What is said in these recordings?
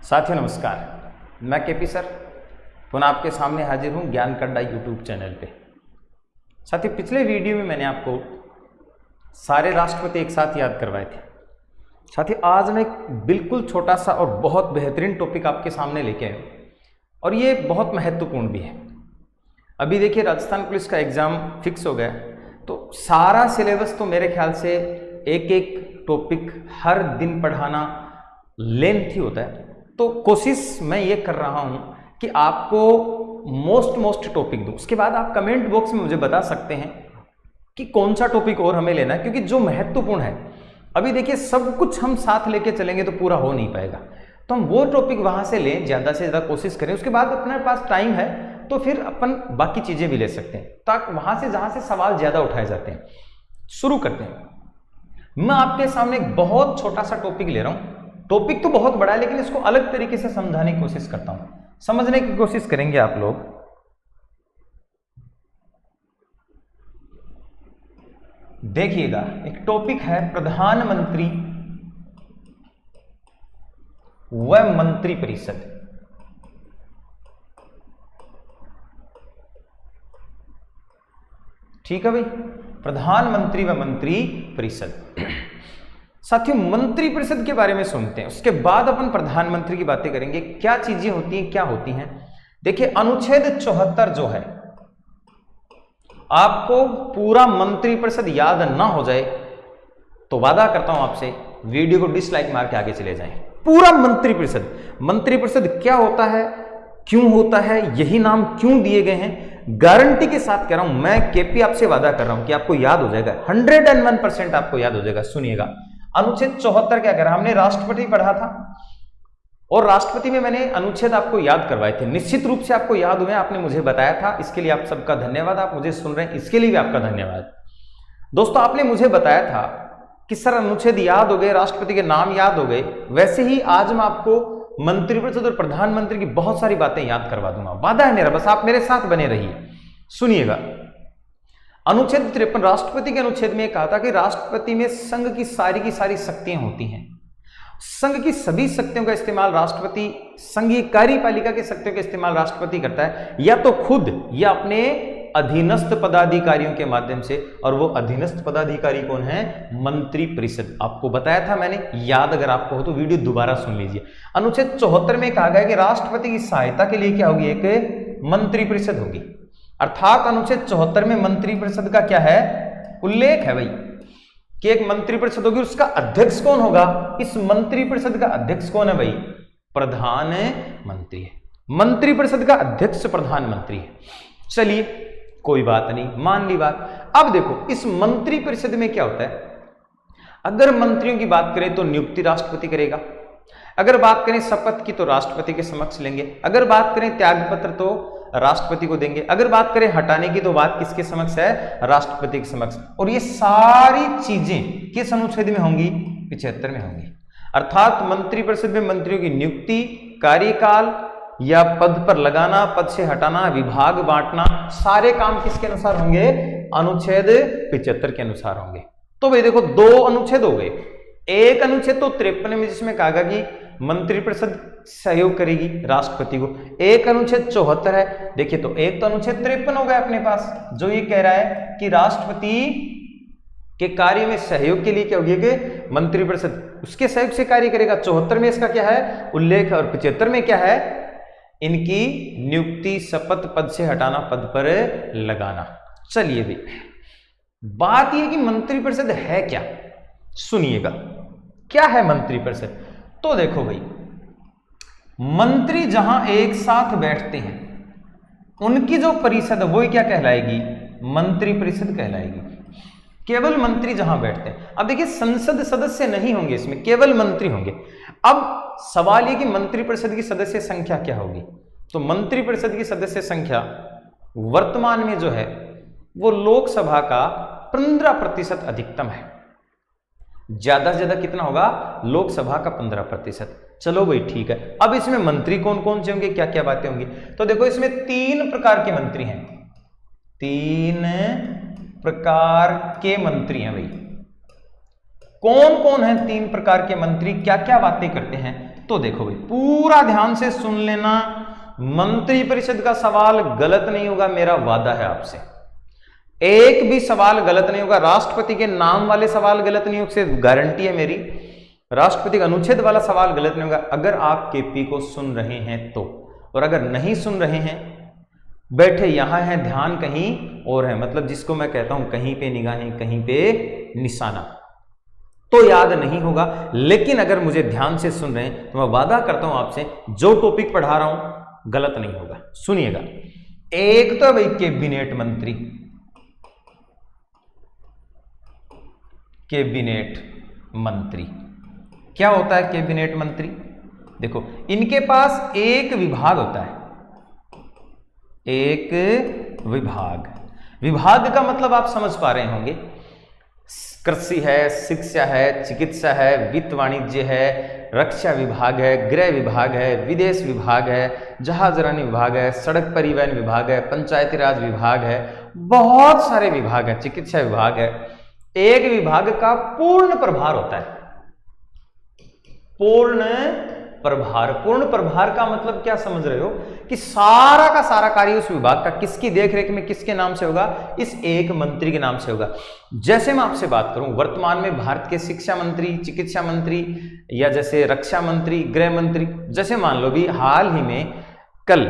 साथियों नमस्कार, मैं केपी सर पुनः आपके सामने हाजिर हूँ ज्ञान कड्डा यूट्यूब चैनल पे। साथियों पिछले वीडियो में मैंने आपको सारे राष्ट्रपति एक साथ याद करवाए थे। साथियों आज मैं एक बिल्कुल छोटा सा और बहुत बेहतरीन टॉपिक आपके सामने लेके आया हूँ और ये बहुत महत्वपूर्ण भी है। अभी देखिए राजस्थान पुलिस का एग्ज़ाम फिक्स हो गया, तो सारा सिलेबस तो मेरे ख्याल से एक एक टॉपिक हर दिन पढ़ाना लेंथी होता है, तो कोशिश मैं ये कर रहा हूँ कि आपको मोस्ट टॉपिक दूँ। उसके बाद आप कमेंट बॉक्स में मुझे बता सकते हैं कि कौन सा टॉपिक और हमें लेना है, क्योंकि जो महत्वपूर्ण है अभी देखिए सब कुछ हम साथ लेके चलेंगे तो पूरा हो नहीं पाएगा, तो हम वो टॉपिक वहाँ से लें, ज़्यादा से ज़्यादा कोशिश करें। उसके बाद अपने पास टाइम है तो फिर अपन बाकी चीज़ें भी ले सकते हैं, ताकि वहाँ से जहाँ से सवाल ज़्यादा उठाए जाते हैं। शुरू करते हैं। मैं आपके सामने एक बहुत छोटा सा टॉपिक ले रहा हूँ। टॉपिक तो बहुत बड़ा है लेकिन इसको अलग तरीके से समझाने की कोशिश करता हूँ, समझने की कोशिश करेंगे आप लोग। देखिएगा, एक टॉपिक है प्रधानमंत्री व मंत्री परिषद। ठीक है भाई, प्रधानमंत्री व मंत्री परिषद। साथियों मंत्री परिषद के बारे में सुनते हैं, उसके बाद अपन प्रधानमंत्री की बातें करेंगे। क्या चीजें होती हैं, क्या होती हैं। देखिए अनुच्छेद 74 जो है, आपको पूरा मंत्री परिषद याद ना हो जाए तो वादा करता हूं आपसे वीडियो को डिसलाइक मार के आगे चले जाएं। पूरा मंत्री परिषद क्या होता है, क्यों होता है, यही नाम क्यों दिए गए हैं, गारंटी के साथ कह रहा हूं, मैं केपी आपसे वादा कर रहा हूं कि आपको याद हो जाएगा, 101% आपको याद हो जाएगा। सुनिएगा, अनुच्छेद 74 क्या कह रहा है। हमने राष्ट्रपति पढ़ा था और राष्ट्रपति में मैंने अनुच्छेद आपको याद करवाए थे, निश्चित रूप से आपको याद हुए, आपने मुझे बताया था, इसके लिए आप सबका धन्यवाद। आप मुझे सुन रहे हैं इसके लिए भी आपका धन्यवाद। दोस्तों आपने मुझे बताया था कि सर अनुच्छेद याद हो गए, राष्ट्रपति के नाम याद हो गए, वैसे ही आज मैं आपको मंत्रिपरिषद और प्रधानमंत्री की बहुत सारी बातें याद करवा दूंगा, वादा है मेरा, बस आप मेरे साथ बने रहिए। सुनिएगा, अनुच्छेद 53 राष्ट्रपति के अनुच्छेद में कहा था कि राष्ट्रपति में संघ की सारी शक्तियां होती हैं। संघ की सभी शक्तियों का इस्तेमाल राष्ट्रपति, संघीय कार्यपालिका की शक्तियों का इस्तेमाल राष्ट्रपति करता है, या तो खुद या अपने अधीनस्थ पदाधिकारियों के माध्यम से। और वो अधीनस्थ पदाधिकारी कौन है? मंत्री परिषद। आपको बताया था मैंने, याद अगर आपको हो तो वीडियो दोबारा सुन लीजिए। अनुच्छेद 74 में कहा गया कि राष्ट्रपति की सहायता के लिए क्या होगी? एक मंत्री परिषद होगी। अर्थात अनुच्छेद 74 में मंत्री परिषद का क्या है? उल्लेख है भाई कि एक मंत्री परिषद होगी। उसका अध्यक्ष कौन होगा? इस मंत्री परिषद का अध्यक्ष कौन है भाई? प्रधानमंत्री है। मंत्री परिषद का अध्यक्ष प्रधानमंत्री है। चलिए कोई बात नहीं, मान ली बात। अब देखो इस मंत्री परिषद में क्या होता है। अगर मंत्रियों की बात करें तो नियुक्ति राष्ट्रपति करेगा, अगर बात करें शपथ की तो राष्ट्रपति के समक्ष लेंगे, अगर बात करें त्यागपत्र तो राष्ट्रपति को देंगे, अगर बात करें हटाने की तो बात किसके समक्ष है? राष्ट्रपति के समक्ष। और ये सारी चीजें किस अनुच्छेद में होंगी? 75 में होंगी। अर्थात मंत्रिपरिषद में मंत्रियों की नियुक्ति, कार्यकाल या पद पर लगाना, पद से हटाना, विभाग बांटना, सारे काम किसके अनुसार होंगे? अनुच्छेद 75 के अनुसार होंगे। तो भाई देखो दो अनुच्छेद हो गए। एक अनुच्छेद तो 53 में जिसमें कहा गया कि मंत्रिपरिषद सहयोग करेगी राष्ट्रपति को, एक अनुच्छेद 74 है। देखिए तो एक तो अनुच्छेद 53 हो गया अपने पास, जो ये कह रहा है कि राष्ट्रपति के कार्य में सहयोग के लिए क्या होगी? कि मंत्रिपरिषद उसके सहयोग से कार्य करेगा। 74 में इसका क्या है? उल्लेख। और 75 में क्या है? इनकी नियुक्ति, शपथ, पद से हटाना, पद पर लगाना। चलिए भी बात यह कि मंत्रिपरिषद है क्या, सुनिएगा क्या है मंत्रिपरिषद। तो देखो भाई, मंत्री जहां एक साथ बैठते हैं उनकी जो परिषद है वो क्या कहलाएगी? मंत्री परिषद कहलाएगी। केवल मंत्री जहां बैठते हैं। अब देखिए संसद सदस्य नहीं होंगे इसमें, केवल मंत्री होंगे। अब सवाल ये कि मंत्रिपरिषद की सदस्य संख्या क्या होगी? तो मंत्रिपरिषद की सदस्य संख्या वर्तमान में जो है वो लोकसभा का 15% अधिकतम है। ज्यादा से ज्यादा कितना होगा? लोकसभा का 15%। चलो भाई ठीक है। अब इसमें मंत्री कौन कौन से होंगे, क्या क्या बातें होंगी? तो देखो इसमें 3 प्रकार के मंत्री हैं। 3 प्रकार के मंत्री हैं भाई। कौन कौन है 3 प्रकार के मंत्री, क्या क्या बातें करते हैं? तो देखो भाई, पूरा ध्यान से सुन लेना, मंत्रिपरिषद का सवाल गलत नहीं होगा, मेरा वादा है आपसे। एक भी सवाल गलत नहीं होगा, राष्ट्रपति के नाम वाले सवाल गलत नहीं होगा, गारंटी है मेरी। राष्ट्रपति का अनुच्छेद वाला सवाल गलत नहीं होगा, अगर आप केपी को सुन रहे हैं तो। और अगर नहीं सुन रहे हैं, बैठे यहां हैं, ध्यान कहीं और है, मतलब जिसको मैं कहता हूं कहीं पे निगाहें कहीं पे निशाना, तो याद नहीं होगा। लेकिन अगर मुझे ध्यान से सुन रहे हैं तो मैं वादा करता हूं आपसे, जो टॉपिक पढ़ा रहा हूं गलत नहीं होगा। सुनिएगा, एक तो भाई कैबिनेट मंत्री, कैबिनेट मंत्री क्या होता है? कैबिनेट मंत्री, देखो इनके पास एक विभाग होता है, एक विभाग। विभाग का मतलब आप समझ पा रहे होंगे, कृषि है, शिक्षा है, चिकित्सा है, वित्त वाणिज्य है, रक्षा विभाग है, गृह विभाग है, विदेश विभाग है, जहाजरानी विभाग है, सड़क परिवहन विभाग है, पंचायती राज विभाग है, बहुत सारे विभाग है, चिकित्सा विभाग है। एक विभाग का पूर्ण प्रभार होता है, पूर्ण प्रभार। पूर्ण प्रभार का मतलब क्या समझ रहे हो कि सारा का सारा कार्य उस विभाग का किसकी देखरेख में किसके नाम से होगा? इस एक मंत्री के नाम से होगा। जैसे मैं आपसे बात करूं, वर्तमान में भारत के शिक्षा मंत्री, चिकित्सा मंत्री, या जैसे रक्षा मंत्री, गृह मंत्री, जैसे मान लो भी हाल ही में कल,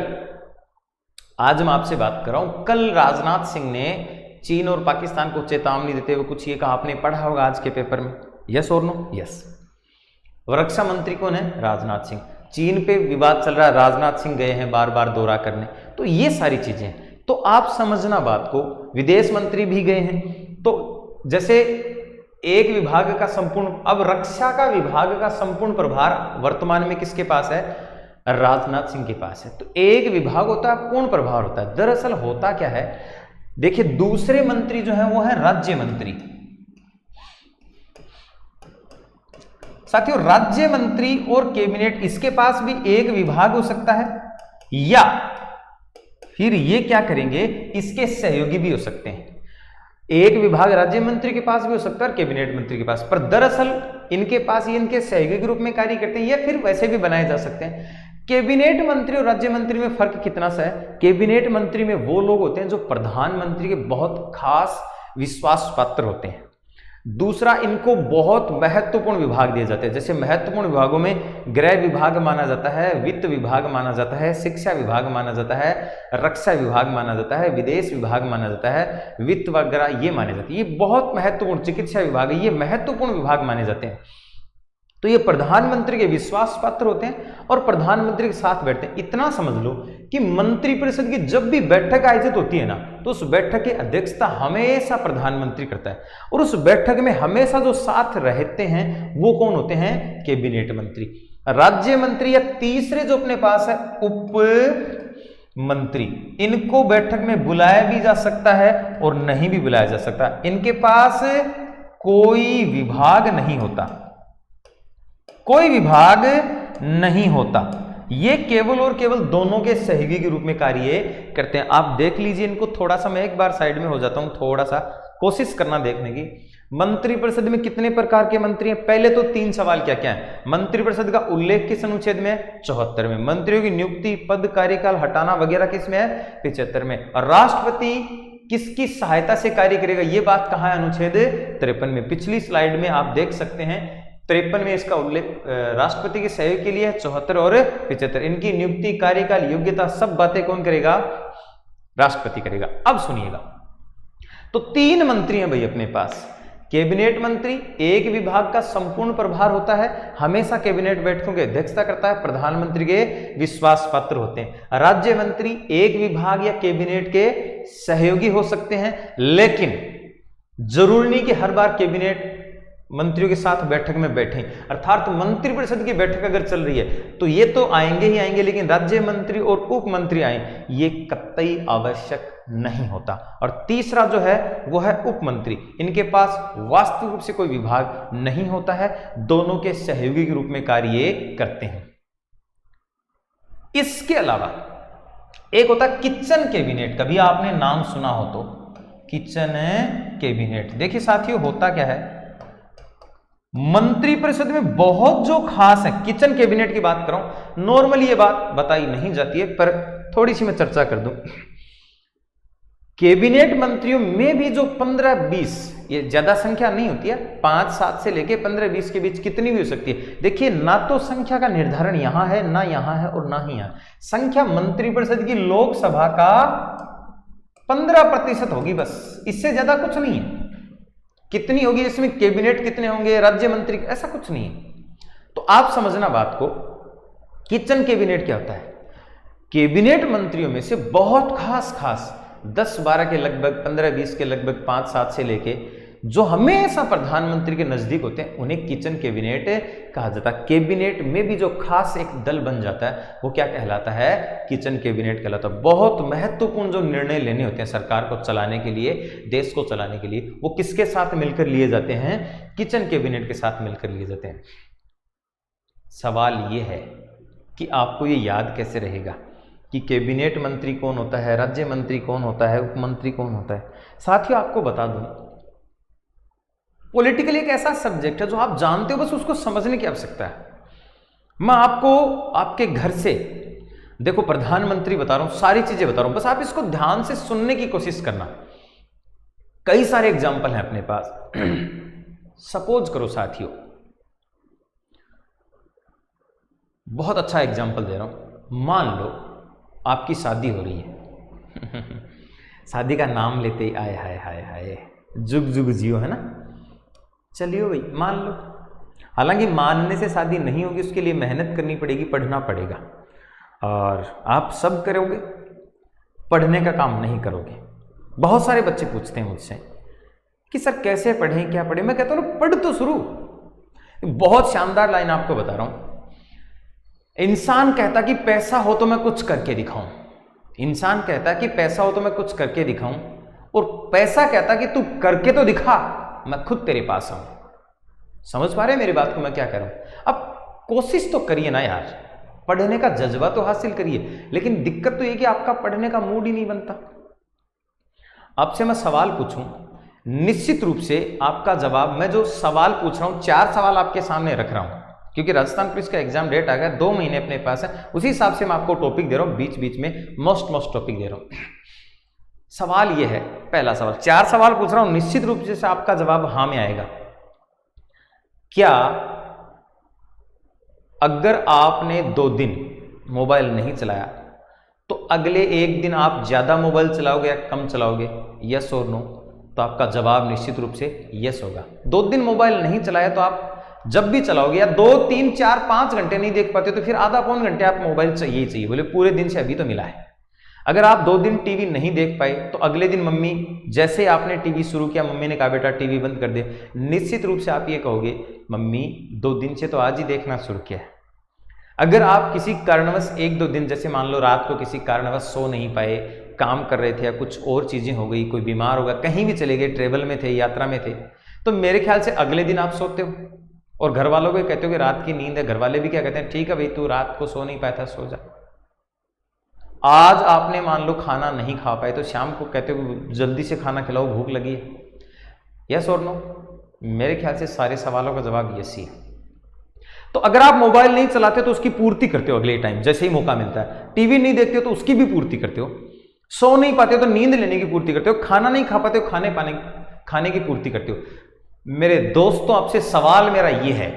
आज मैं आपसे बात कर रहा हूं, कल राजनाथ सिंह ने चीन और पाकिस्तान को चेतावनी देते हुए कुछ ये कहा, आपने पढ़ा होगा आज के पेपर में, यस और नो? यस। रक्षा मंत्री कौन है? राजनाथ सिंह। चीन पे विवाद चल रहा है, राजनाथ सिंह गए हैं बार बार दौरा करने, तो ये सारी चीजें, तो आप समझना बात को। विदेश मंत्री भी गए हैं, तो जैसे एक विभाग का संपूर्ण, अब रक्षा का विभाग का संपूर्ण प्रभार वर्तमान में किसके पास है? राजनाथ सिंह के पास है। तो एक विभाग होता है, पूर्ण प्रभार होता है। दरअसल होता क्या है, देखिए दूसरे मंत्री जो है वो है राज्य मंत्री। साथियों, राज्य मंत्री और कैबिनेट, इसके पास भी एक विभाग हो सकता है, या फिर ये क्या करेंगे, इसके सहयोगी भी हो सकते हैं। एक विभाग राज्य मंत्री के पास भी हो सकता है और कैबिनेट मंत्री के पास, पर दरअसल इनके पास ये इनके सहयोगी के रूप में कार्य करते हैं, या फिर वैसे भी बनाए जा सकते हैं। कैबिनेट मंत्री और राज्य मंत्री में फर्क कितना सा है? कैबिनेट मंत्री में वो लोग होते हैं जो प्रधानमंत्री के बहुत खास विश्वास पात्र होते हैं। दूसरा, इनको बहुत महत्वपूर्ण विभाग दिए जाते हैं। जैसे महत्वपूर्ण विभागों में गृह विभाग माना जाता है, वित्त विभाग माना जाता है, शिक्षा विभाग माना जाता है, रक्षा विभाग माना जाता है, विदेश विभाग माना जाता है, वित्त वगैरह ये माने जाते हैं। ये बहुत महत्वपूर्ण, चिकित्सा विभाग, ये महत्वपूर्ण विभाग माने जाते हैं। तो ये प्रधानमंत्री के विश्वास पात्र होते हैं और प्रधानमंत्री के साथ बैठते हैं। इतना समझ लो कि मंत्रिपरिषद की जब भी बैठक आयोजित होती है ना, तो उस बैठक की अध्यक्षता हमेशा प्रधानमंत्री करता है, और उस बैठक में हमेशा जो साथ रहते हैं वो कौन होते हैं? कैबिनेट मंत्री, राज्य मंत्री, या तीसरे जो अपने पास है उप मंत्री। इनको बैठक में बुलाया भी जा सकता है और नहीं भी बुलाया जा सकता। इनके पास कोई विभाग नहीं होता, कोई विभाग नहीं होता। ये केवल और केवल दोनों के सहयोगी के रूप में कार्य करते हैं। आप देख लीजिए इनको, थोड़ा सा मैं एक बार साइड में हो जाता हूं, थोड़ा सा कोशिश करना देखने की। मंत्रिपरिषद में कितने प्रकार के मंत्री हैं? पहले तो 3 सवाल क्या क्या है। मंत्रिपरिषद का उल्लेख किस अनुच्छेद में है? 74 में। मंत्रियों की नियुक्ति, पद, कार्यकाल हटाना वगैरह किस में है? 75 में। और राष्ट्रपति किसकी सहायता से कार्य करेगा, ये बात कहां है? अनुच्छेद 53 में। पिछली स्लाइड में आप देख सकते हैं 53 में इसका उल्लेख राष्ट्रपति के सहयोग के लिए है, 74 और 75। इनकी नियुक्ति, कार्यकाल, योग्यता सब बातें कौन करेगा? राष्ट्रपति करेगा। अब सुनिएगा, तो 3 मंत्री हैं भाई अपने पास। कैबिनेट मंत्री, एक विभाग का संपूर्ण प्रभार होता है, हमेशा कैबिनेट बैठकों की अध्यक्षता करता है, प्रधानमंत्री के विश्वास पात्र होते हैं। राज्य मंत्री एक विभाग या कैबिनेट के सहयोगी हो सकते हैं, लेकिन जरूरी नहीं कि हर बार कैबिनेट मंत्रियों के साथ बैठक में बैठे। अर्थात मंत्रिपरिषद की बैठक अगर चल रही है तो ये तो आएंगे ही आएंगे, लेकिन राज्य मंत्री और उप मंत्री आए ये कतई आवश्यक नहीं होता। और तीसरा जो है वो है उप मंत्री। इनके पास वास्तविक रूप से कोई विभाग नहीं होता है, दोनों के सहयोगी के रूप में कार्य करते हैं। इसके अलावा एक होता है किचन कैबिनेट। कभी आपने नाम सुना हो तो, किचन कैबिनेट। देखिए साथियों, होता क्या है, मंत्रिपरिषद में बहुत जो खास है, किचन कैबिनेट की बात कर रहा हूं, नॉर्मली ये बात बताई नहीं जाती है पर थोड़ी सी मैं चर्चा कर दूं। कैबिनेट मंत्रियों में भी जो 15-20, ये ज्यादा संख्या नहीं होती है, 5-7 से लेके 15-20 के बीच कितनी भी हो सकती है। देखिए ना तो संख्या का निर्धारण यहां है, ना यहां है और ना ही यहां। संख्या मंत्रिपरिषद की लोकसभा का 15% होगी, बस इससे ज्यादा कुछ नहीं है। कितनी होगी इसमें कैबिनेट कितने होंगे, राज्य मंत्री, ऐसा कुछ नहीं है। तो आप समझना बात को, किचन कैबिनेट क्या होता है। कैबिनेट मंत्रियों में से बहुत खास 10-12 के लगभग, 15-20 के लगभग, 5-7 से लेके जो हमेशा प्रधानमंत्री के नजदीक होते हैं उन्हें किचन कैबिनेट कहा जाता है। कैबिनेट में भी जो खास एक दल बन जाता है वो क्या कहलाता है, किचन कैबिनेट कहलाता है। बहुत महत्वपूर्ण जो निर्णय लेने होते हैं सरकार को चलाने के लिए, देश को चलाने के लिए, वो किसके साथ मिलकर लिए जाते हैं, किचन कैबिनेट के साथ मिलकर लिए जाते हैं। सवाल ये है कि आपको ये याद कैसे रहेगा कि कैबिनेट मंत्री कौन होता है, राज्य मंत्री कौन होता है, उप मंत्री कौन होता है। साथियों आपको बता दूं, पॉलिटिकल एक ऐसा सब्जेक्ट है जो आप जानते हो, बस उसको समझने की आवश्यकता है। मैं आपको आपके घर से, देखो प्रधानमंत्री बता रहा हूं, सारी चीजें बता रहा हूं, बस आप इसको ध्यान से सुनने की कोशिश करना। कई सारे एग्जाम्पल हैं अपने पास। सपोज करो साथियों, बहुत अच्छा एग्जाम्पल दे रहा हूं, मान लो आपकी शादी हो रही है। शादी का नाम लेते ही आए हाय हाय हाय, जुग जुग जियो, है ना। चलिए भाई मान लो, हालांकि मानने से शादी नहीं होगी, उसके लिए मेहनत करनी पड़ेगी, पढ़ना पड़ेगा, और आप सब करोगे, पढ़ने का काम नहीं करोगे। बहुत सारे बच्चे पूछते हैं मुझसे कि सर कैसे पढ़ें, क्या पढ़ें। मैं कहता हूँ पढ़ तो शुरू। बहुत शानदार लाइन आपको बता रहा हूं। इंसान कहता कि पैसा हो तो मैं कुछ करके दिखाऊं, इंसान कहता कि पैसा हो तो मैं कुछ करके दिखाऊं, और पैसा कहता कि तू करके तो दिखा, मैं खुद तेरे पास आऊं। समझ पा रहे हैं मेरी बात को, मैं क्या करूं। अब कोशिश तो करिए ना यार, पढ़ने का जज्बा तो हासिल करिए, लेकिन दिक्कत तो ये कि आपका पढ़ने का मूड ही नहीं बनता। आपसे मैं सवाल पूछूं, निश्चित रूप से आपका जवाब, मैं जो सवाल पूछ रहा हूं, 4 सवाल आपके सामने रख रहा हूं, क्योंकि राजस्थान पुलिस का एग्जाम डेट आ गया, 2 महीने अपने पास है, उसी हिसाब से मैं आपको टॉपिक दे रहा हूं, बीच बीच में मोस्ट टॉपिक दे रहा हूं। सवाल यह है, पहला सवाल, 4 सवाल पूछ रहा हूं, निश्चित रूप से आपका जवाब हां में आएगा। क्या अगर आपने 2 दिन मोबाइल नहीं चलाया तो अगले 1 दिन आप ज्यादा मोबाइल चलाओगे या कम चलाओगे, यस और नो? तो आपका जवाब निश्चित रूप से यस होगा। 2 दिन मोबाइल नहीं चलाया तो आप जब भी चलाओगे, या 2, 3, 4, 5 घंटे नहीं देख पाते तो फिर आधा पौन घंटे आप मोबाइल चाहिए ही चाहिए, बोले पूरे दिन से अभी तो मिला है। अगर आप 2 दिन टीवी नहीं देख पाए तो अगले दिन मम्मी, जैसे ही आपने टीवी शुरू किया, मम्मी ने कहा बेटा टीवी बंद कर दे, निश्चित रूप से आप ये कहोगे मम्मी 2 दिन से तो आज ही देखना शुरू किया है। अगर आप किसी कारणवश 1-2 दिन, जैसे मान लो रात को किसी कारणवश सो नहीं पाए, काम कर रहे थे या कुछ और चीजें हो गई, कोई बीमार होगा, कहीं भी चले गए, ट्रेवल में थे, यात्रा में थे, तो मेरे ख्याल से अगले दिन आप सोते हो और घर वालों को कहते हो कि रात की नींद है। घर वाले भी क्या कहते हैं, ठीक है भाई तू रात को सो नहीं पाया था, सो जा। आज आपने मान लो खाना नहीं खा पाए तो शाम को कहते हो जल्दी से खाना खिलाओ, भूख लगी है, यस और नो? मेरे ख्याल से सारे सवालों का जवाब यस ही है। तो अगर आप मोबाइल नहीं चलाते तो उसकी पूर्ति करते हो अगले टाइम जैसे ही मौका मिलता है, टीवी नहीं देखते हो तो उसकी भी पूर्ति करते हो, सो नहीं पाते हो तो नींद लेने की पूर्ति करते हो, खाना नहीं खा पाते हो खाने की पूर्ति करते हो। मेरे दोस्तों आपसे सवाल मेरा यह है,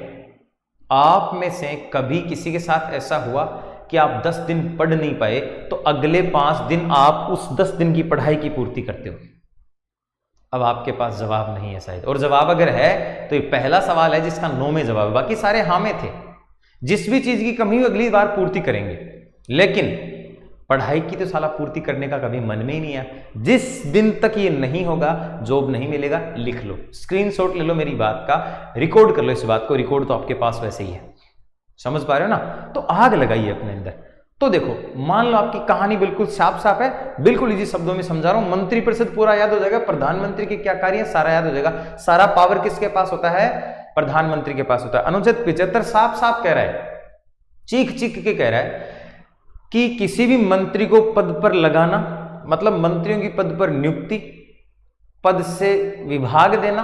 आप में से कभी किसी के साथ ऐसा हुआ कि आप 10 दिन पढ़ नहीं पाए तो अगले 5 दिन आप उस 10 दिन की पढ़ाई की पूर्ति करते हो? अब आपके पास जवाब नहीं है शायद, और जवाब अगर है तो ये पहला सवाल है जिसका नो में जवाब है, बाकी सारे हाँ में थे। जिस भी चीज की कमी हुई अगली बार पूर्ति करेंगे, लेकिन पढ़ाई की तो साला पूर्ति करने का कभी मन में ही नहीं है। जिस दिन तक ये नहीं होगा, जॉब नहीं मिलेगा, लिख लो, स्क्रीनशॉट ले लो मेरी बात का, रिकॉर्ड कर लो इस बात को, रिकॉर्ड तो आपके पास वैसे ही है, समझ पा रहे हो ना? तो आग लगाइए अपने अंदर। तो देखो मान लो आपकी कहानी बिल्कुल साफ साफ है, बिल्कुल इजी शब्दों में समझा रहा हूं, मंत्रिपरिषद पूरा याद हो जाएगा, प्रधानमंत्री के क्या कार्य है सारा याद हो जाएगा। सारा पावर किसके पास होता है? प्रधानमंत्री के पास होता है। अनुच्छेद 75 साफ साफ कह रहा है, चीख चीख के कह रहा है कि किसी भी मंत्री को पद पर लगाना, मतलब मंत्रियों की पद पर नियुक्ति, पद से विभाग देना,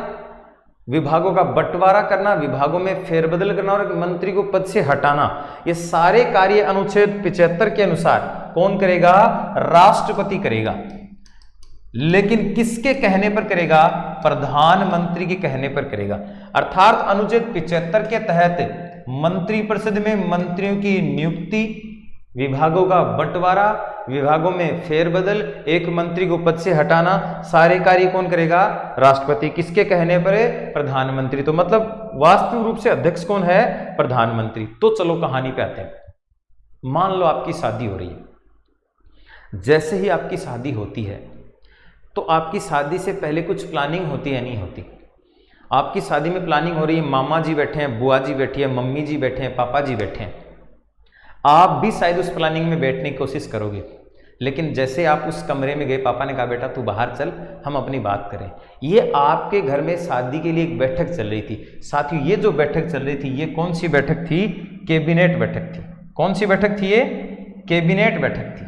विभागों का बंटवारा करना, विभागों में फेरबदल करना और मंत्री को पद से हटाना, ये सारे कार्य अनुच्छेद 75 के अनुसार कौन करेगा? राष्ट्रपति करेगा। लेकिन किसके कहने पर करेगा? प्रधानमंत्री के कहने पर करेगा। अर्थात अनुच्छेद 75 के तहत मंत्रिपरिषद में मंत्रियों की नियुक्ति, विभागों का बंटवारा, विभागों में फेरबदल, एक मंत्री को पद से हटाना, सारे कार्य कौन करेगा? राष्ट्रपति। किसके कहने पर? प्रधानमंत्री। तो मतलब वास्तविक रूप से अध्यक्ष कौन है? प्रधानमंत्री। तो चलो कहानी पे आते हैं। मान लो आपकी शादी हो रही है। जैसे ही आपकी शादी होती है तो आपकी शादी से पहले कुछ प्लानिंग होती है, नहीं होती? आपकी शादी में प्लानिंग हो रही है, मामा जी बैठे हैं, बुआ जी बैठी है, मम्मी जी बैठे हैं, पापा जी बैठे हैं। आप भी शायद उस प्लानिंग में बैठने की कोशिश करोगे, लेकिन जैसे आप उस कमरे में गए, पापा ने कहा बेटा तू बाहर चल, हम अपनी बात करें। ये आपके घर में शादी के लिए एक बैठक चल रही थी। साथियों, ये जो बैठक चल रही थी, ये कौन सी बैठक थी? कैबिनेट बैठक थी। कौन सी बैठक थी? ये कैबिनेट बैठक थी।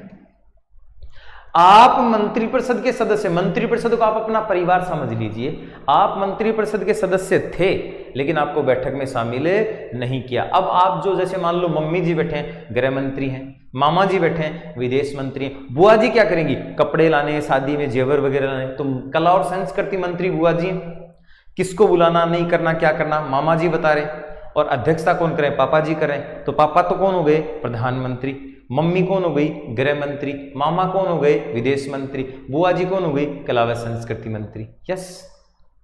आप मंत्रिपरिषद के सदस्य, मंत्रिपरिषद को आप अपना परिवार समझ लीजिए, आप मंत्रिपरिषद के सदस्य थे, लेकिन आपको बैठक में शामिल नहीं किया। अब आप जो, जैसे मान लो मम्मी जी बैठे हैं, गृह मंत्री हैं, मामा जी बैठे हैं, विदेश मंत्री हैं, बुआ जी क्या करेंगी? कपड़े लाने, शादी में जेवर वगैरह लाने। तो कला और संस्कृति मंत्री बुआ जी, किसको बुलाना, नहीं करना, क्या करना, मामा जी बता रहे। और अध्यक्षता कौन करें? पापा जी करें। तो पापा तो कौन हो गए? प्रधानमंत्री। मम्मी कौन हो गई? गृह मंत्री। मामा कौन हो गए? विदेश मंत्री। बुआ जी कौन हो गई? कला व संस्कृति मंत्री। यस,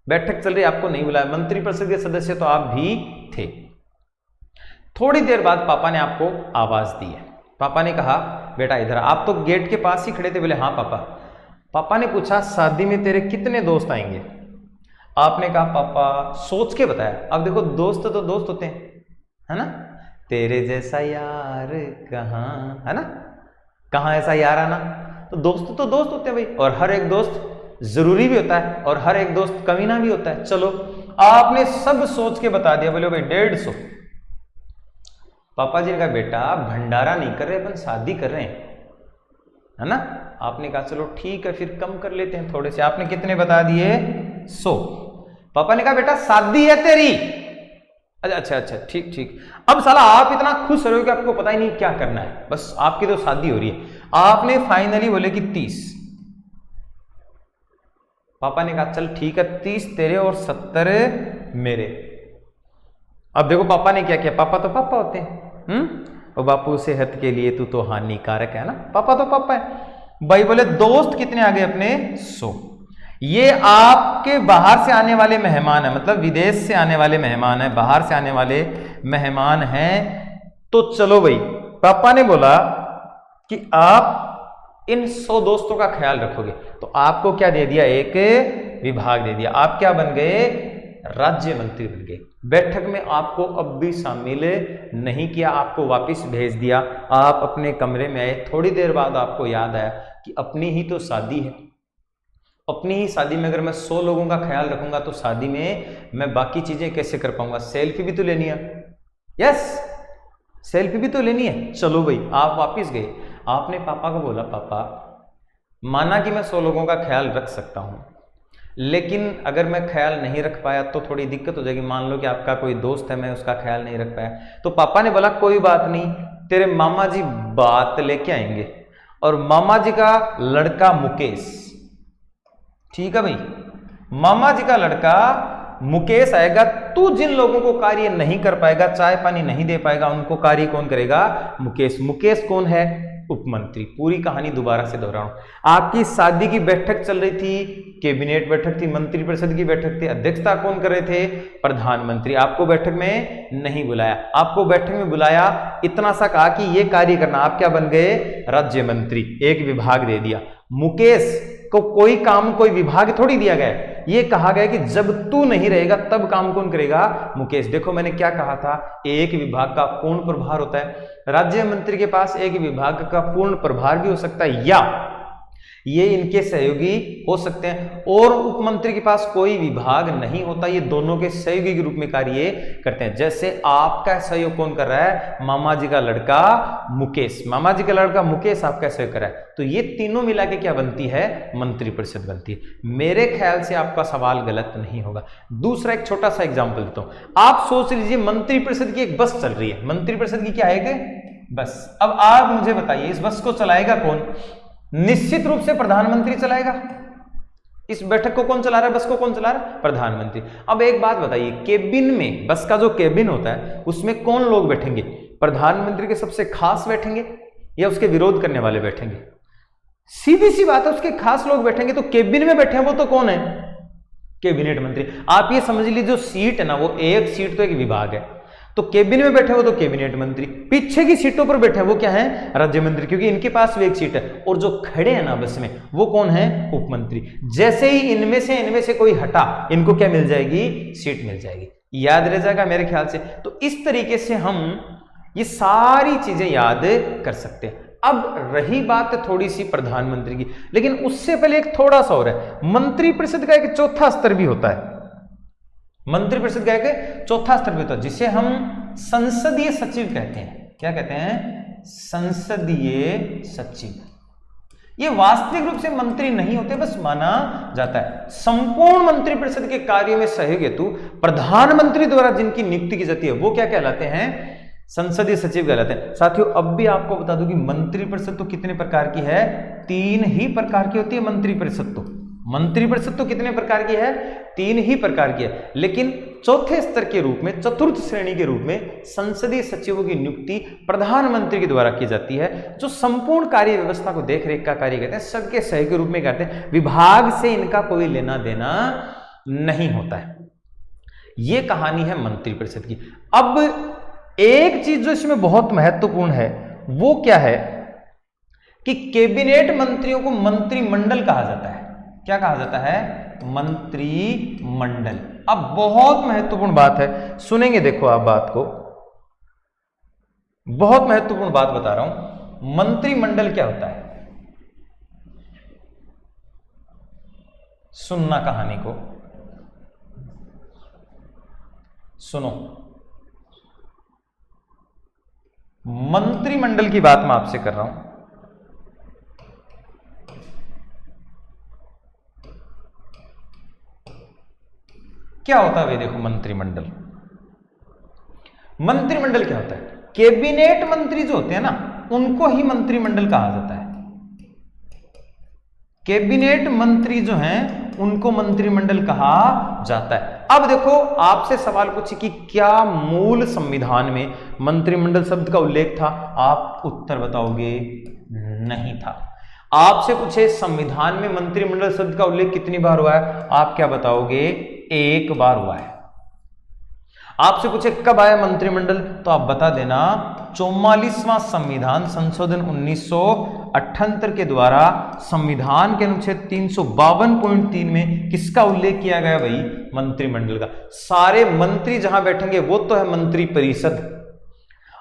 बैठक चल रही, आपको नहीं बुलाया। मंत्रिपरिषद के सदस्य तो आप भी थे। थोड़ी देर बाद पापा ने आपको आवाज दी है। पापा ने कहा बेटा इधर। आप तो गेट के पास ही खड़े थे। बोले हाँ पापा। पापा ने पूछा शादी में तेरे कितने दोस्त आएंगे? आपने कहा पापा सोच के बताया। अब देखो, दोस्त तो दोस्त होते हैं, है ना? तेरे जैसा यार कहाँ, है ना? कहाँ ऐसा यार आना? तो दोस्त तो दोस्त होते हैं भाई, और हर एक दोस्त जरूरी भी होता है और हर एक दोस्त कमीना भी होता है। चलो, आपने सब सोच के बता दिया। बोले भाई 150। पापा जी ने कहा बेटा भंडारा नहीं कर रहे, अपन शादी कर रहे हैं, है ना? आपने कहा चलो ठीक है, फिर कम कर लेते हैं थोड़े से। आपने कितने बता दिए? 100। पापा ने कहा बेटा शादी है तेरी। अच्छा, ठीक। अब साला आप इतना खुश रहे हो कि आपको पता ही नहीं क्या करना है, बस आपकी तो शादी हो रही है। आपने फाइनली बोले कि 30। पापा ने कहा चल ठीक है, 30 तेरे और 70 मेरे। अब देखो पापा ने क्या किया। पापा तो पापा होते हैं, और बापू सेहत के लिए तू तो हानिकारक है ना। पापा तो पापा है भाई। बोले दोस्त कितने आ गए अपने? 100। ये आपके बाहर से आने वाले मेहमान है, मतलब विदेश से आने वाले मेहमान है, बाहर से आने वाले मेहमान हैं। तो चलो भाई, पापा ने बोला कि आप इन 100 दोस्तों का ख्याल रखोगे। तो आपको क्या दे दिया? एक विभाग दे दिया। आप क्या बन गए? राज्य मंत्री बन गए। बैठक में आपको अब भी शामिल नहीं किया, आपको वापस भेज दिया। आप अपने कमरे में आए। थोड़ी देर बाद आपको याद आया कि अपनी ही तो शादी है। अपनी ही शादी में अगर मैं 100 लोगों का ख्याल रखूंगा तो शादी में मैं बाकी चीजें कैसे कर पाऊंगा? सेल्फी भी तो लेनी है। यस, सेल्फी भी तो लेनी है। चलो भाई, आप वापस गए। आपने पापा को बोला पापा माना कि मैं 100 लोगों का ख्याल रख सकता हूं, लेकिन अगर मैं ख्याल नहीं रख पाया तो थोड़ी दिक्कत हो जाएगी। मान लो कि आपका कोई दोस्त है, मैं उसका ख्याल नहीं रख पाया। तो पापा ने बोला कोई बात नहीं, तेरे मामा जी बात लेके आएंगे, और मामा जी का लड़का मुकेश, ठीक है भाई, मामा जी का लड़का मुकेश आएगा। तू जिन लोगों को कार्य नहीं कर पाएगा, चाय पानी नहीं दे पाएगा, उनको कार्य कौन करेगा? मुकेश। मुकेश कौन है? उपमंत्री। पूरी कहानी दोबारा से दोहराऊं। आपकी शादी की बैठक चल रही थी, कैबिनेट बैठक थी, मंत्रिपरिषद की बैठक थी। अध्यक्षता कौन कर रहे थे? प्रधानमंत्री। आपको बैठक में नहीं बुलाया। आपको बैठक में बुलाया, इतना सा कहा कि ये कार्य करना। आप क्या बन गए? राज्य मंत्री। एक विभाग दे दिया। मुकेश को कोई काम, कोई विभाग थोड़ी दिया गया। ये कहा गया कि जब तू नहीं रहेगा तब काम कौन करेगा? मुकेश। देखो मैंने क्या कहा था, एक विभाग का पूर्ण प्रभार होता है। राज्य मंत्री के पास एक विभाग का पूर्ण प्रभार भी हो सकता है, या ये इनके सहयोगी हो सकते हैं, और उप मंत्री के पास कोई विभाग नहीं होता, ये दोनों के सहयोगी के रूप में कार्य करते हैं। जैसे आपका सहयोग कौन कर रहा है, मामा जी का लड़का मुकेश, मामा जी का लड़का मुकेश आपका सहयोग कर रहा है, तो ये तीनों मिला के क्या बनती है, मंत्रिपरिषद बनती है। मेरे ख्याल से आपका सवाल गलत नहीं होगा। दूसरा एक छोटा सा एग्जाम्पल देता हूं, आप सोच लीजिए मंत्रिपरिषद की एक बस चल रही है, मंत्रिपरिषद की क्या है, बस। अब आप मुझे बताइए इस बस को चलाएगा कौन, निश्चित रूप से प्रधानमंत्री चलाएगा। इस बैठक को कौन चला रहा है, बस को कौन चला रहा है, प्रधानमंत्री। अब एक बात बताइए, केबिन में, बस का जो केबिन होता है उसमें कौन लोग बैठेंगे, प्रधानमंत्री के सबसे खास बैठेंगे या उसके विरोध करने वाले बैठेंगे, सीधी सी बात है, उसके खास लोग बैठेंगे। तो केबिन में बैठे हैं वो तो कौन है, कैबिनेट मंत्री। आप ये समझ लीजिए जो सीट है ना, वो एक सीट तो एक विभाग है, तो केबिन में बैठे हो तो कैबिनेट मंत्री, पीछे की सीटों पर बैठे वो क्या है, राज्य मंत्री, क्योंकि इनके पास भी एक सीट है। और जो खड़े हैं ना बस में, वो कौन है, उप मंत्री। जैसे ही इनमें से कोई हटा, इनको क्या मिल जाएगी, सीट मिल जाएगी। याद रह जाएगा मेरे ख्याल से। तो इस तरीके से हम ये सारी चीजें याद कर सकते हैं। अब रही बात थोड़ी सी प्रधानमंत्री की, लेकिन उससे पहले एक थोड़ा सा और है, मंत्रिपरिषद का एक चौथा स्तर भी होता है, मंत्रिपरिषद का एक चौथा स्तर भी होता है, जिसे हम संसदीय सचिव कहते हैं। क्या कहते हैं, संसदीय सचिव। ये वास्तविक रूप से मंत्री नहीं होते, बस माना जाता है। संपूर्ण मंत्रिपरिषद के कार्यों में सहयोग हेतु प्रधानमंत्री द्वारा जिनकी नियुक्ति की जाती है वो क्या कहलाते हैं, संसदीय सचिव कहलाते हैं। साथियों अब भी आपको बता दूं कि मंत्रिपरिषद तो कितने प्रकार की है, 3 ही प्रकार की होती है मंत्रिपरिषद। तो मंत्रिपरिषद तो कितने प्रकार की है, 3 ही प्रकार की है। लेकिन चौथे स्तर के रूप में, चतुर्थ श्रेणी के रूप में संसदीय सचिवों की नियुक्ति प्रधानमंत्री के द्वारा की जाती है, जो संपूर्ण कार्य व्यवस्था को देख रेख का कार्य करते हैं, सबके सहयोग के रूप में करते हैं। विभाग से इनका कोई लेना देना नहीं होता है। यह कहानी है मंत्रिपरिषद की। अब एक चीज जो इसमें बहुत महत्वपूर्ण है वो क्या है कि कैबिनेट मंत्रियों को मंत्रिमंडल कहा जाता है। क्या कहा जाता है, मंत्रिमंडल। अब बहुत महत्वपूर्ण बात है, सुनेंगे, देखो आप बात को, बहुत महत्वपूर्ण बात बता रहा हूं। मंत्रिमंडल क्या होता है, सुनना कहानी को, सुनो। मंत्रिमंडल की बात मैं आपसे कर रहा हूं। क्या होता है भाई, देखो मंत्रिमंडल, मंत्रिमंडल क्या होता है, कैबिनेट मंत्री जो होते हैं ना उनको ही मंत्रिमंडल कहा जाता है। कैबिनेट मंत्री जो हैं उनको मंत्रिमंडल कहा जाता है। अब देखो आपसे सवाल पूछे कि क्या मूल संविधान में मंत्रिमंडल शब्द का उल्लेख था, आप उत्तर बताओगे नहीं था। आपसे पूछे संविधान में मंत्रिमंडल शब्द का उल्लेख कितनी बार हुआ है, आप क्या बताओगे, 1 बार हुआ है। आपसे पूछे कब आया मंत्रिमंडल, तो आप बता देना 44वां संविधान संशोधन 1978 के द्वारा संविधान के अनुच्छेद 352.3 में किसका उल्लेख किया गया भाई, मंत्रिमंडल का। सारे मंत्री जहां बैठेंगे वो तो है मंत्रिपरिषद,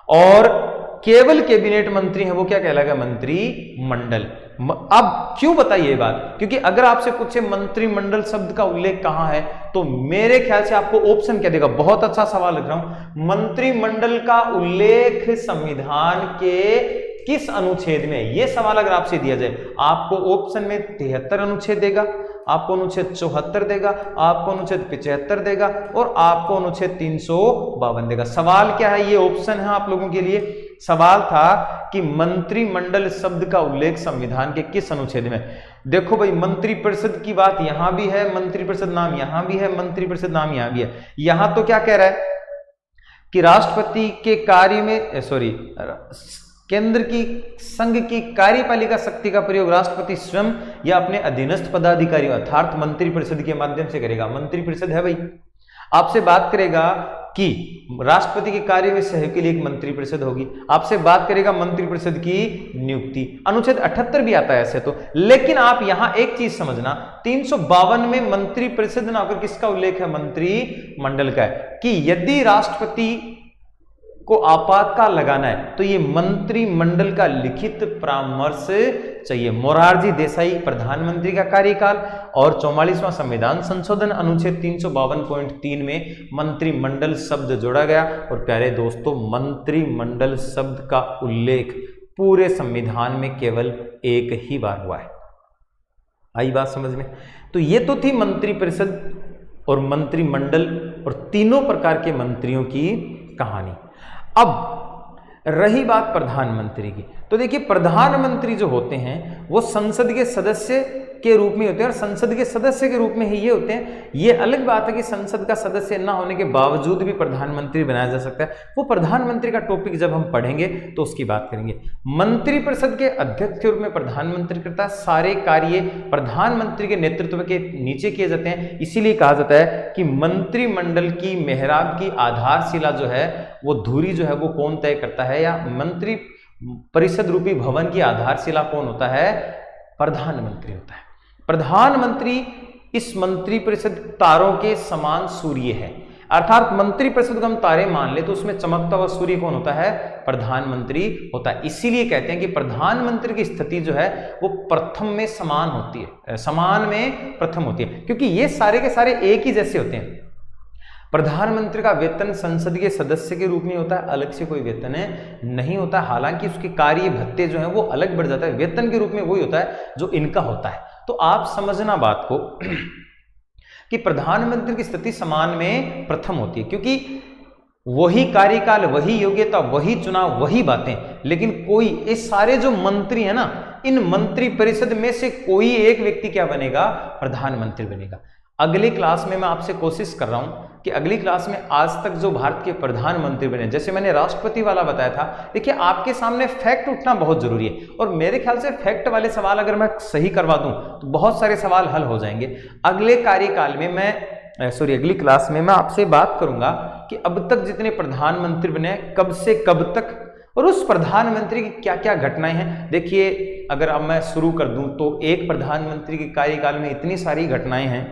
और केवल कैबिनेट मंत्री है वो क्या कहलाएगा, मंत्रिमंडल। अब क्यों बताइए ये बात, क्योंकि अगर आपसे पूछे मंत्रिमंडल शब्द का उल्लेख कहां है, तो मेरे ख्याल से आपको ऑप्शन क्या देगा। बहुत अच्छा सवाल लग रहा हूं, मंत्रिमंडल का उल्लेख संविधान के किस अनुच्छेद में, यह सवाल अगर आपसे दिया जाए, आपको ऑप्शन में 73 अनुच्छेद देगा, आपको अनुच्छेद 74 देगा, आपको अनुच्छेद 75 देगा, और आपको अनुच्छेद 352 देगा। सवाल क्या है, ये ऑप्शन है आप लोगों के लिए। सवाल था कि मंत्रिमंडल शब्द का उल्लेख संविधान के किस अनुच्छेद में। देखो भाई, मंत्रिपरिषद की बात यहां भी है, मंत्रिपरिषद नाम यहां भी है, मंत्रिपरिषद नाम यहां भी है। यहां तो क्या कह रहा है कि राष्ट्रपति के कार्य में केंद्र की संघ की कार्यपालिका शक्ति का प्रयोग राष्ट्रपति स्वयं या अपने अधीनस्थ पदाधिकारी अर्थात मंत्रिपरिषद के माध्यम से करेगा। मंत्रिपरिषद है भाई, आपसे बात करेगा कि राष्ट्रपति के कार्य में सहयोग के लिए एक मंत्रिपरिषद होगी, आपसे बात करेगा मंत्रिपरिषद की नियुक्ति। अनुच्छेद 78 भी आता है ऐसे तो, लेकिन आप यहां एक चीज समझना, 352 में मंत्रिपरिषद ना होकर किसका उल्लेख है, मंत्रिमंडल का है, कि यदि राष्ट्रपति को आपातकाल लगाना है तो ये मंत्रिमंडल का लिखित परामर्श चाहिए। मोरारजी देसाई प्रधानमंत्री का कार्यकाल और 44वां संविधान संशोधन अनुच्छेद 352.3 में मंत्रिमंडल शब्द जोड़ा गया। और प्यारे दोस्तों, मंत्रिमंडल शब्द का उल्लेख पूरे संविधान में केवल एक ही बार हुआ है। आई बात समझ में? तो ये तो थी मंत्रिपरिषद और मंत्रिमंडल और तीनों प्रकार के मंत्रियों की कहानी। अब रही बात प्रधानमंत्री की, तो देखिए प्रधानमंत्री जो होते हैं वो संसद के सदस्य के रूप में होते हैं और संसद के सदस्य के रूप में ही ये होते हैं। ये अलग बात है कि संसद का सदस्य न होने के बावजूद भी प्रधानमंत्री बनाया जा सकता है। वो प्रधानमंत्री का टॉपिक जब हम पढ़ेंगे तो उसकी बात करेंगे। मंत्रिपरिषद के अध्यक्ष के रूप में प्रधानमंत्री करता है। सारे कार्य प्रधानमंत्री के नेतृत्व के नीचे किए जाते हैं। इसीलिए कहा जाता है कि मंत्रिमंडल की मेहराब की आधारशिला जो है वो धुरी जो है वो कौन तय करता है, या मंत्री परिषद रूपी भवन की आधारशिला कौन होता है? प्रधानमंत्री होता है। प्रधानमंत्री इस मंत्रिपरिषद तारों के समान सूर्य है, अर्थात मंत्रिपरिषद को हम तारे मान ले तो उसमें चमकता हुआ सूर्य कौन होता है? प्रधानमंत्री होता है। इसीलिए कहते हैं कि प्रधानमंत्री की स्थिति जो है वो प्रथम में समान होती है, समान में प्रथम होती है, क्योंकि ये सारे के सारे एक ही जैसे होते हैं। प्रधानमंत्री का वेतन संसद के सदस्य के रूप में होता है, अलग से कोई वेतन नहीं होता। हालांकि उसके कार्य भत्ते जो है वो अलग बढ़ जाता है, वेतन के रूप में वही होता है जो इनका होता है। तो आप समझना बात को कि प्रधानमंत्री की स्थिति समान में प्रथम होती है, क्योंकि वही कार्यकाल, वही योग्यता, वही चुनाव, वही बातें, लेकिन कोई ये सारे जो मंत्री है ना, इन मंत्री परिषद में से कोई एक व्यक्ति क्या बनेगा? प्रधानमंत्री बनेगा। अगली क्लास में मैं आपसे कोशिश कर रहा हूं कि अगली क्लास में आज तक जो भारत के प्रधानमंत्री बने, जैसे मैंने राष्ट्रपति वाला बताया था, देखिए आपके सामने फैक्ट उठना बहुत जरूरी है। और मेरे ख्याल से फैक्ट वाले सवाल अगर मैं सही करवा दूं तो बहुत सारे सवाल हल हो जाएंगे। अगले कार्यकाल में अगली क्लास में मैं आपसे बात करूंगा कि अब तक जितने प्रधानमंत्री बने कब से कब तक, और उस प्रधानमंत्री की क्या क्या घटनाएं हैं। देखिए अगर अब मैं शुरू कर दूं तो एक प्रधानमंत्री के कार्यकाल में इतनी सारी घटनाएं हैं,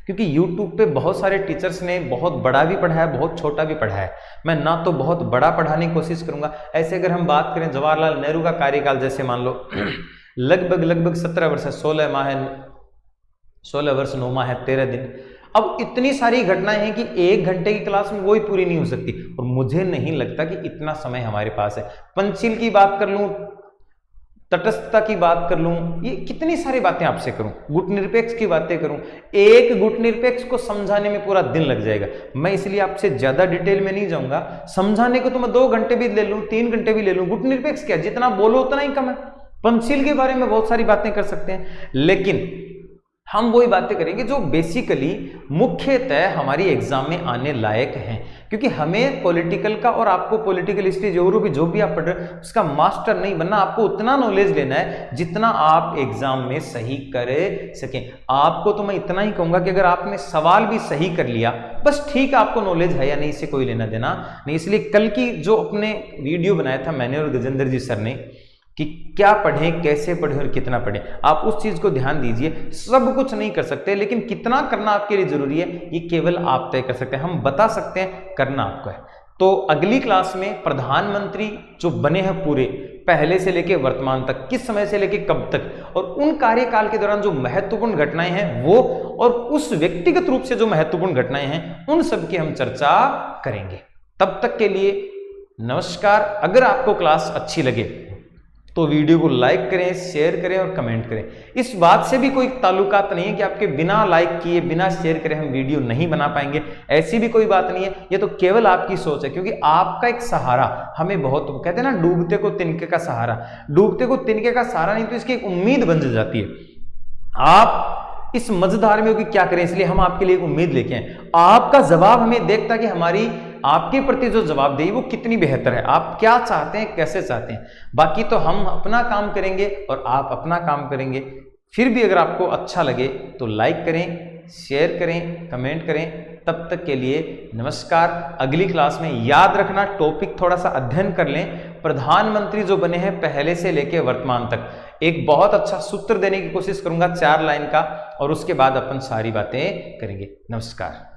क्योंकि YouTube पे बहुत सारे टीचर्स ने बहुत बड़ा भी पढ़ा है, बहुत छोटा भी पढ़ा है। मैं ना तो बहुत बड़ा पढ़ाने की कोशिश करूंगा। ऐसे अगर हम बात करें जवाहरलाल नेहरू का कार्यकाल, जैसे मान लो लगभग 17 वर्ष है, 16 वर्ष 9 माह है 13 दिन। अब इतनी सारी घटनाएं हैं कि 1 घंटे की क्लास में वही पूरी नहीं हो सकती, और मुझे नहीं लगता कि इतना समय हमारे पास है। पंचशील की बात कर लूं, तटस्थता की बात कर लूं, ये कितनी सारी बातें आपसे करूं, गुटनिरपेक्ष की बातें करूं, एक गुटनिरपेक्ष को समझाने में पूरा दिन लग जाएगा। मैं इसलिए आपसे ज्यादा डिटेल में नहीं जाऊंगा। समझाने को तो मैं 2 घंटे भी ले लूं, 3 घंटे भी ले लूं। गुटनिरपेक्ष क्या, जितना बोलो उतना ही कम है। पंचशील के बारे में बहुत सारी बातें कर सकते हैं, लेकिन हम वही बातें करेंगे जो बेसिकली मुख्यतः हमारी एग्जाम में आने लायक हैं, क्योंकि हमें पॉलिटिकल का और आपको पॉलिटिकल हिस्ट्री जो भी आप पढ़ रहे हो उसका मास्टर नहीं बनना। आपको उतना नॉलेज लेना है जितना आप एग्जाम में सही कर सकें। आपको तो मैं इतना ही कहूंगा कि अगर आपने सवाल भी सही कर लिया बस ठीक है, आपको नॉलेज है या नहीं इससे कोई लेना देना नहीं। इसलिए कल की जो अपने वीडियो बनाया था मैंने और गजेंद्र जी सर ने कि क्या पढ़ें, कैसे पढ़ें और कितना पढ़ें, आप उस चीज को ध्यान दीजिए। सब कुछ नहीं कर सकते, लेकिन कितना करना आपके लिए जरूरी है ये केवल आप तय कर सकते हैं। हम बता सकते हैं, करना आपको है। तो अगली क्लास में प्रधानमंत्री जो बने हैं पूरे पहले से लेकर वर्तमान तक, किस समय से लेकर कब तक, और उन कार्यकाल के दौरान जो महत्वपूर्ण घटनाएं हैं वो, और उस व्यक्तिगत रूप से जो महत्वपूर्ण घटनाएं हैं उन सब की हम चर्चा करेंगे। तब तक के लिए नमस्कार। अगर आपको क्लास अच्छी लगे तो वीडियो को लाइक करें, शेयर करें और कमेंट करें। इस बात से भी कोई ताल्लुकात नहीं है कि आपके बिना लाइक किए, बिना शेयर करे हम वीडियो नहीं बना पाएंगे, ऐसी भी कोई बात नहीं है। ये तो केवल आपकी सोच है, क्योंकि आपका एक सहारा हमें बहुत, कहते हैं ना डूबते को तिनके का सहारा, डूबते को तिनके का सहारा नहीं तो इसकी एक उम्मीद बन जाती है। आप इस मजेदार में हो कि क्या करें, इसलिए हम आपके लिए एक उम्मीद लेके आए। आपका जवाब हमें देखता कि हमारी आपके प्रति जो जवाबदेही वो कितनी बेहतर है, आप क्या चाहते हैं, कैसे चाहते हैं। बाकी तो हम अपना काम करेंगे और आप अपना काम करेंगे। फिर भी अगर आपको अच्छा लगे तो लाइक करें, शेयर करें, कमेंट करें। तब तक के लिए नमस्कार। अगली क्लास में याद रखना टॉपिक थोड़ा सा अध्ययन कर लें, प्रधानमंत्री जो बने हैं पहले से लेकर वर्तमान तक। एक बहुत अच्छा सूत्र देने की कोशिश करूंगा 4 लाइन का, और उसके बाद अपन सारी बातें करेंगे। नमस्कार।